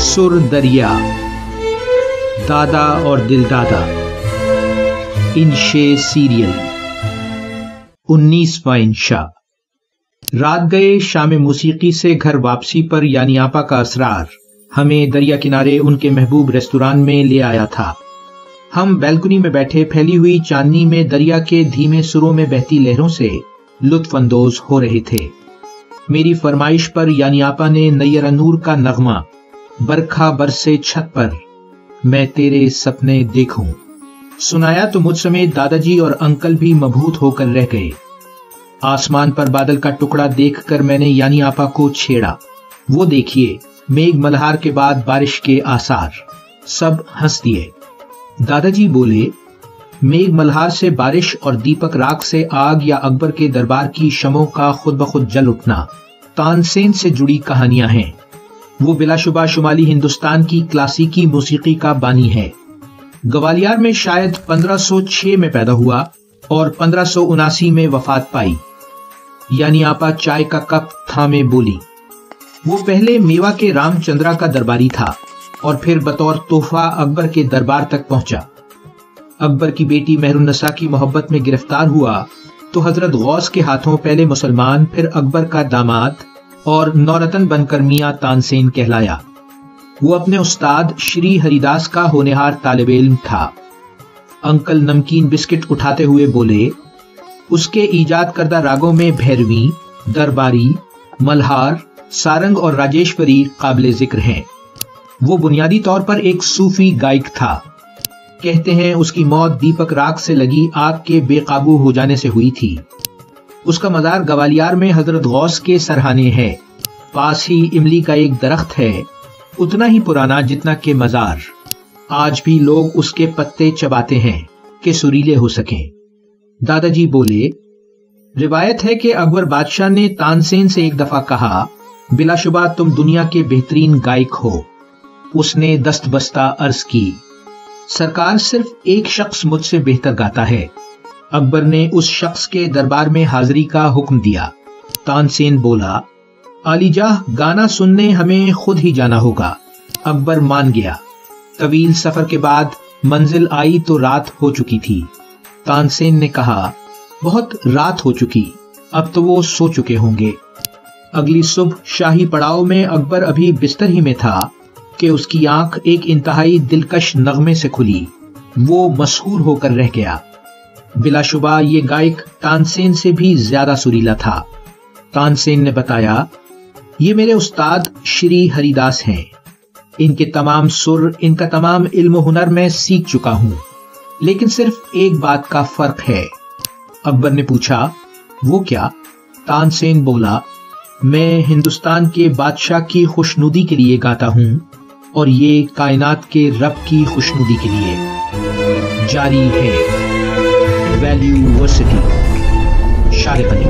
सुर दरिया, दादा और दिलदादा, इंशे सीरियल, 19वां इंशा। रात गए शाम मूसीकी से घर वापसी पर यानी आपा का असरार हमें दरिया किनारे उनके महबूब रेस्तुरान में ले आया था। हम बैल्कनी में बैठे फैली हुई चांदनी में दरिया के धीमे सुरों में बहती लहरों से लुत्फ अंदोज हो रहे थे। मेरी फरमाइश पर यानी आपा ने नैयर नूर का नगमा बरखा बरसे छत पर मैं तेरे सपने देखूं सुनाया तो मुझ समेत दादाजी और अंकल भी मबहूत होकर रह गए। आसमान पर बादल का टुकड़ा देखकर मैंने यानी आपा को छेड़ा, वो देखिए मेघ मल्हार के बाद बारिश के आसार। सब हंस दिए। दादाजी बोले, मेघ मल्हार से बारिश और दीपक राख से आग या अकबर के दरबार की शमों का खुद ब खुद जल उठना तानसेन से जुड़ी कहानियां हैं। वो बिलाशुबा शुमाली हिंदुस्तान की क्लासिकी मौसीकी का बानी है। ग्वालियर में शायद 1506 में पैदा हुआ और 1579 में वफात पाई। यानी आपा चाय का कप थामे बोली। वो पहले मेवा के रामचंद्रा का दरबारी था और फिर बतौर तोहफा अकबर के दरबार तक पहुंचा। अकबर की बेटी मेहरुन्निसा की मोहब्बत में गिरफ्तार हुआ तो हजरत गौस के हाथों पहले मुसलमान फिर अकबर का दामाद और नौरतन बनकर मियां तानसेन कहलाया। वो अपने उस्ताद श्री हरिदास का होनहार तालिब इल्म था। अंकल नमकीन बिस्किट उठाते हुए बोले, उसके ईजाद करदा रागों में भैरवी, दरबारी, मल्हार, सारंग और राजेश्वरी काबिले जिक्र हैं। वो बुनियादी तौर पर एक सूफी गायक था। कहते हैं उसकी मौत दीपक राख से लगी आग के बेकाबू हो जाने से हुई थी। उसका मज़ार ग्वालियर में हजरत गौस के सरहाने है। पास ही इमली का एक दरख्त है, उतना ही पुराना जितना के मज़ार। आज भी लोग उसके पत्ते चबाते हैं कि सुरीले हो सकें। दादाजी बोले, रिवायत है कि अकबर बादशाह ने तानसेन से एक दफा कहा, बिलाशुबा तुम दुनिया के बेहतरीन गायक हो। उसने दस्तबस्ता अर्ज की, सरकार सिर्फ एक शख्स मुझसे बेहतर गाता है। अकबर ने उस शख्स के दरबार में हाजिरी का हुक्म दिया। तानसेन बोला, आलीजाह गाना सुनने हमें खुद ही जाना होगा। अकबर मान गया। तवील सफर के बाद मंजिल आई तो रात हो चुकी थी। तानसेन ने कहा, बहुत रात हो चुकी, अब तो वो सो चुके होंगे। अगली सुबह शाही पड़ाव में अकबर अभी बिस्तर ही में था कि उसकी आंख एक इंतहाई दिलकश नगमे से खुली। वो मशहूर होकर रह गया। बिलाशुबा ये गायक तानसेन से भी ज्यादा सुरीला था। तानसेन ने बताया, ये मेरे उस्ताद श्री हरिदास हैं। इनके तमाम सुर, इनका तमाम इल्म हुनर मैं सीख चुका हूं, लेकिन सिर्फ एक बात का फर्क है। अकबर ने पूछा, वो क्या? तानसेन बोला, मैं हिंदुस्तान के बादशाह की खुशनुदी के लिए गाता हूं और ये कायनात के रब की खुशनुदी के लिए। जारी है वैल्यू वर्सिटी, शारिक अली।